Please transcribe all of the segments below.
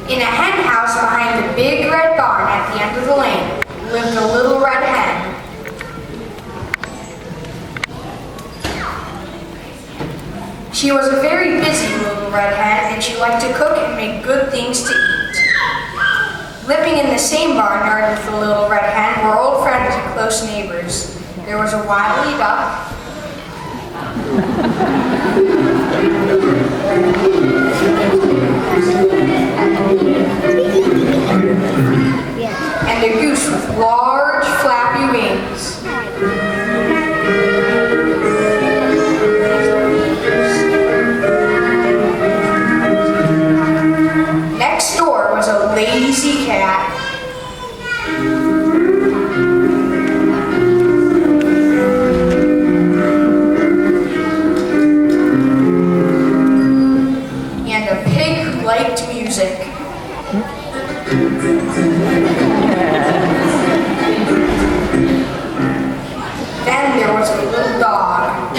In a hen house behind the big red barn at the end of the lane lived a little red hen. She was a very busy little red hen, and she liked to cook and make good things to eat. Living in the same barnyard with the little red hen were old friends and close neighbors. There was a wily duck, and a goose with large flappy wings. Next door was a lazy cat. And a pig who liked music. Then there was a little dog.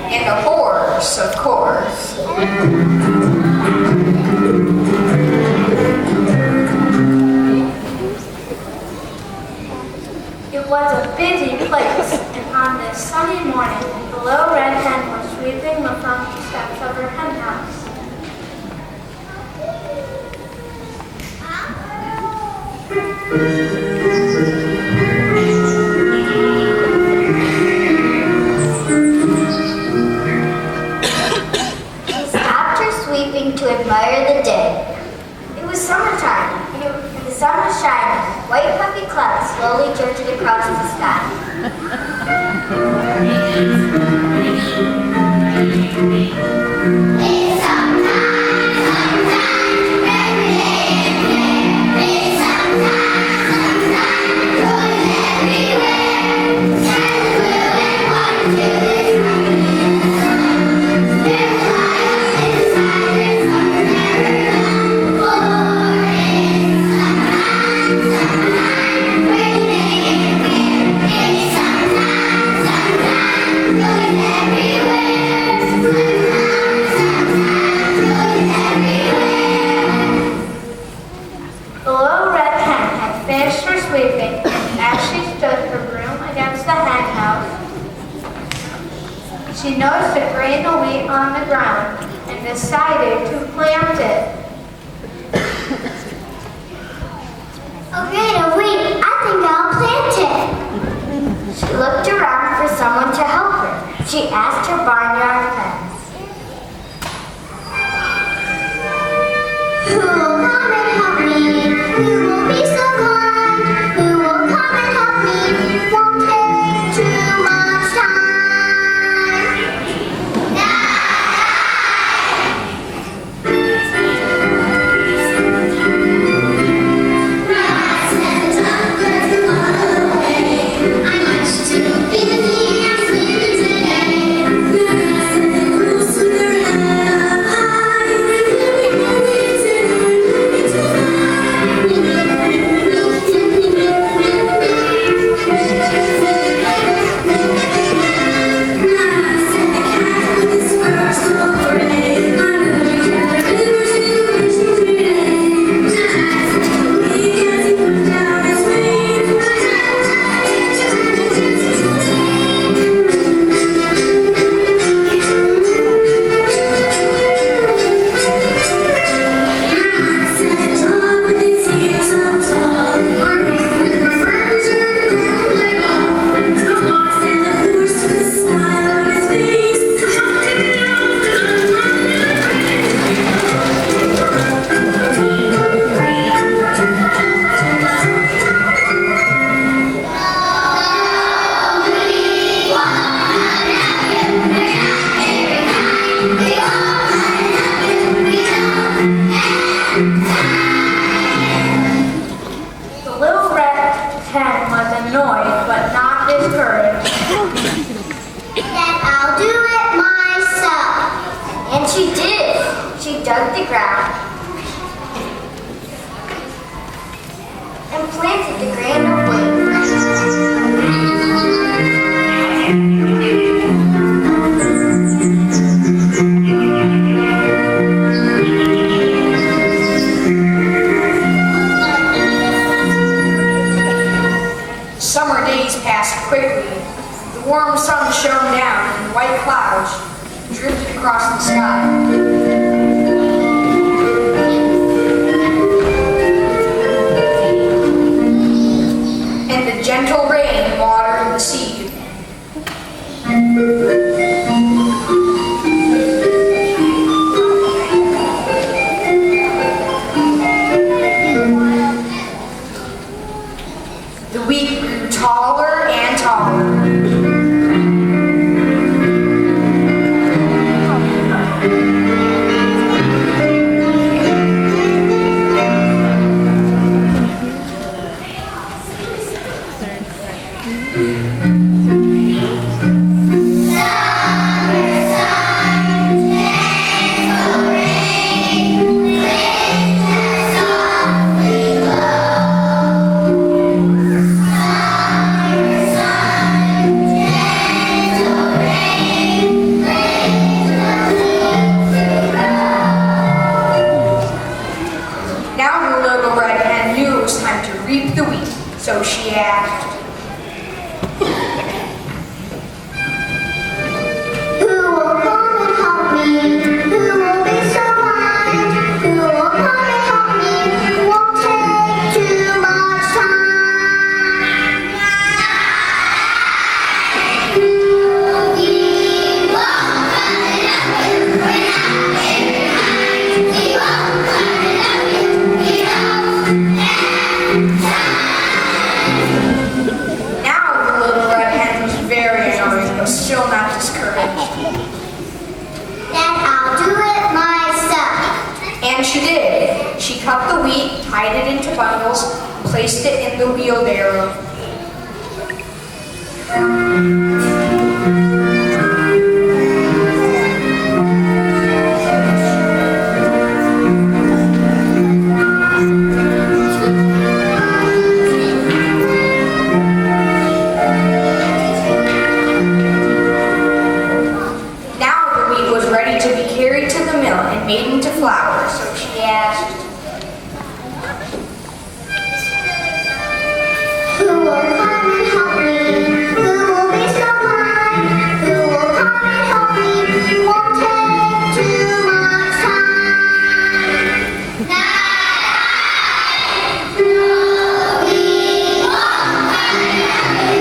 And a horse, of course. It was a busy place, and on this sunny morning, the little red hen was sweeping the front steps of her hen house. She stopped her sweeping to admire the day. It was summertime, and the sun was shining. White puffy clouds slowly drifted across the sky. The little red hen had finished her sweeping, and as she stood her broom against the hen house, she noticed a grain of wheat on the ground and decided to plant it. A grain of wheat, I think I'll plant it. She looked around for someone to help her. She asked her barnyard friends, "Who will come and help me? Who will be so kind? Who will come and help me? Won't take too much time." dug the ground and planted the grain of wheat. quickly. The warm sun shone down, and white clouds drifted across the sky. And the gentle rain watered the seed. The wheat grew taller and taller. Now the little red hen knew it was time to reap the wheat, so she asked, Who will come and help me? Who will be so kind? Who will come and help me? Won't take too much time. We won't come and help you. We're not behind. We won't come and help you. We don't have time. now the little red hen was very annoyed, but still not discouraged. Then I'll do it myself. And she did. She cut the wheat, tied it into bundles, and placed it in the wheelbarrow. Now the wheat was ready to be carried to the mill and made into flour, so she asked, Who will come and help me? Who will be so kind? Who will come and help me? Won't take too much time. No, we won't come and help you. We're not behind.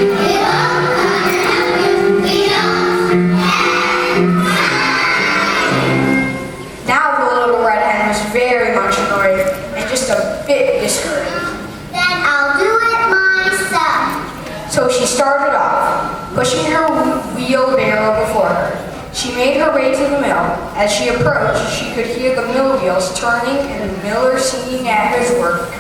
We won't come and help you. We don't have now the little red hen was very much annoyed and just a bit discouraged. Then I'll do it myself. So she started off, pushing her wheelbarrow before her. She made her way to the mill. As she approached, she could hear the mill wheels turning and the miller singing at his work.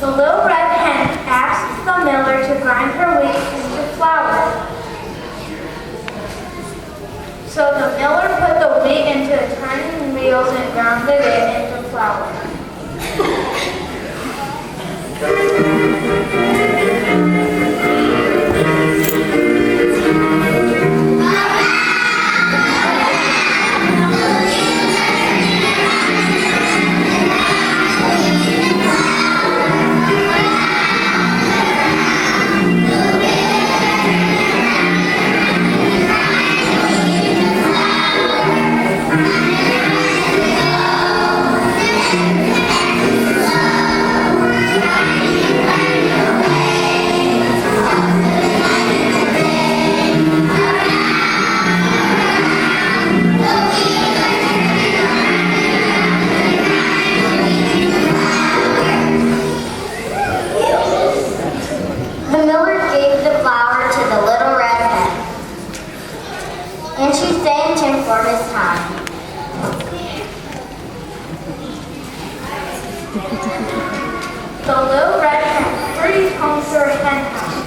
The little red hen asked the miller to grind her wheat into flour. So the miller put the wheat into turning wheels and grounded it into flour. Thank you. and she thanked him for his time. The little red hen hurried home to her hen house.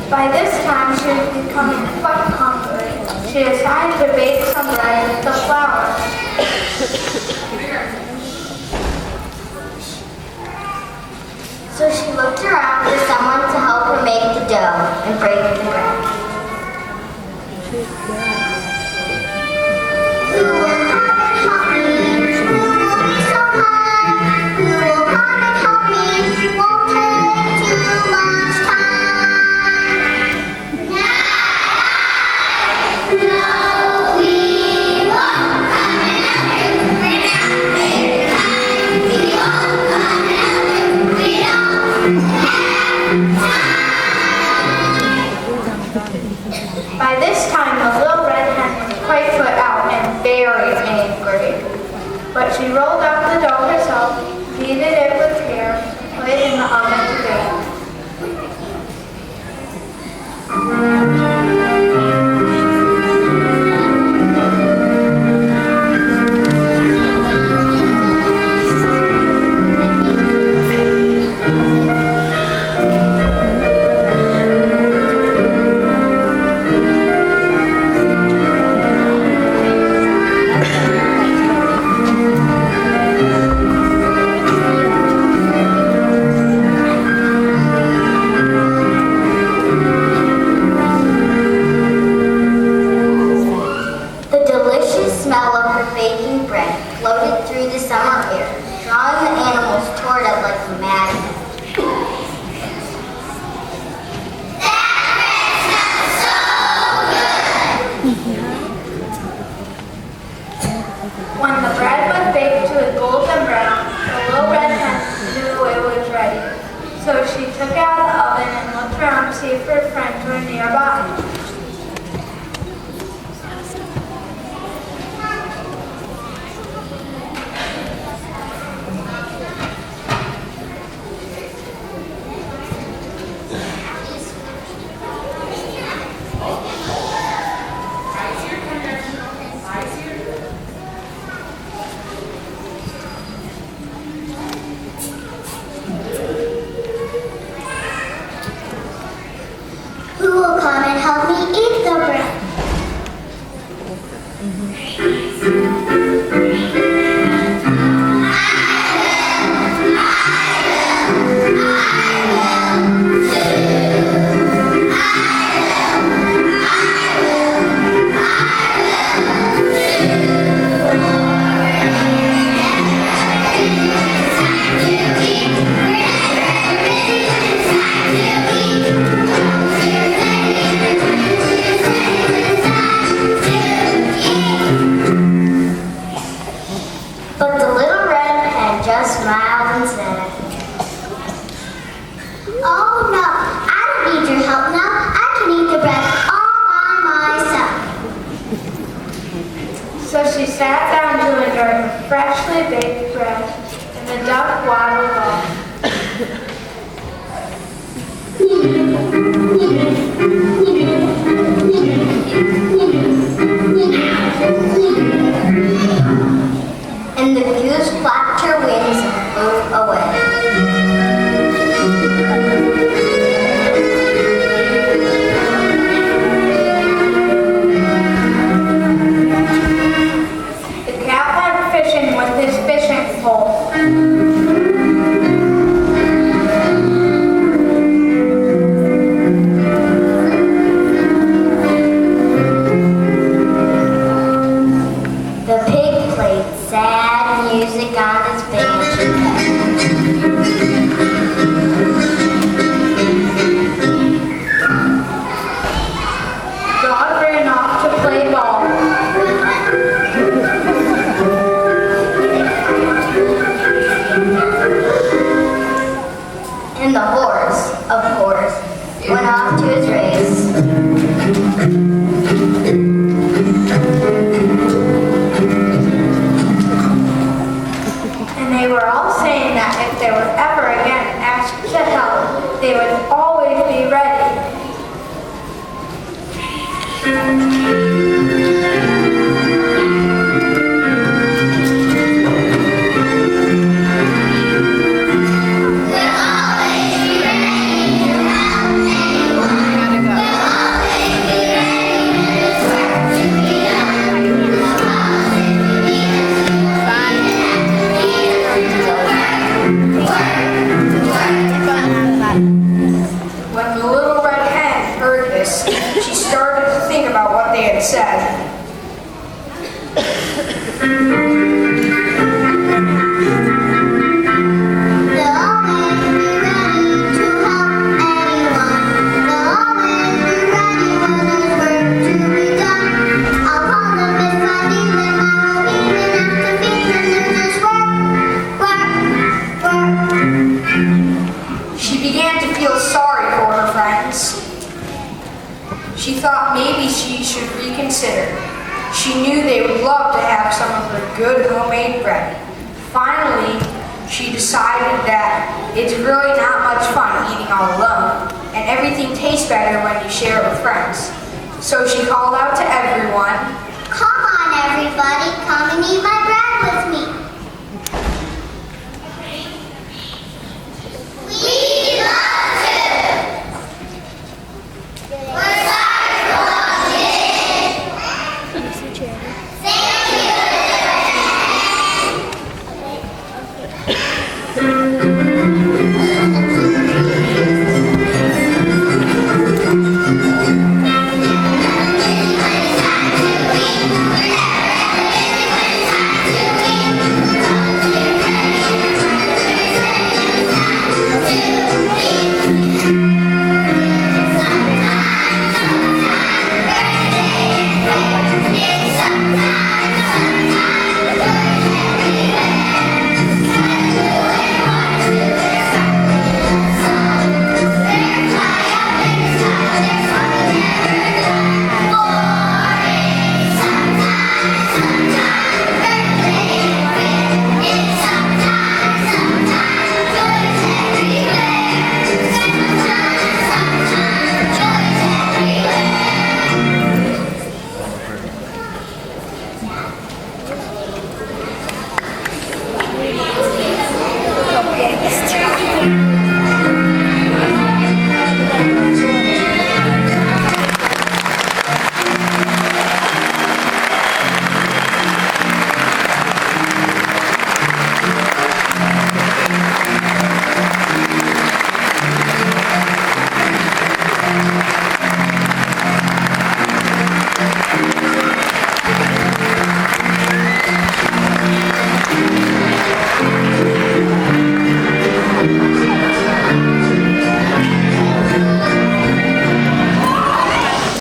By this time, she was becoming quite hungry. She decided to bake some bread with the flour. So she looked around for someone to help her make the dough and break the bread. Who will come and help me? Who will be so kind? Who will come and help me? Won't take too much time. No, we won't come and help you. We're not very kind. We won't come and help you. We don't have time. By this time, the little red hen was quite put out and very angry. But she rolled out the dough herself, kneaded it with care, and put it in the oven to bake. The delicious smell of her baking bread floated through the summer air, drawing the animals toward it like a magnet. When the bread was baked to a golden brown, the little red hen knew it was ready. So she took it out of the oven and looked around to see if her friends were nearby. Who will come and help me eat the bread? But the little red hen just smiled and said, "Oh no, I don't need your help now. I can eat the bread all by myself." So she sat down to enjoy her freshly baked bread, and the duck waddled off. And the goose flapped her wings and flew away. The cat went fishing with his fishing pole. The pig played sad music on his banjo. Dog ran off to play ball. And the horse, of course, went off to his race. And they were all saying that if they were ever again asked to began to feel sorry for her friends. She thought maybe she should reconsider. She knew they would love to have some of her good homemade bread. Finally, she decided that it's really not much fun eating all alone, and everything tastes better when you share it with friends. So she called out to everyone, Come on, everybody, come and eat my bread with me. We love to. We're sorry for what we did. Thank you, Thank you.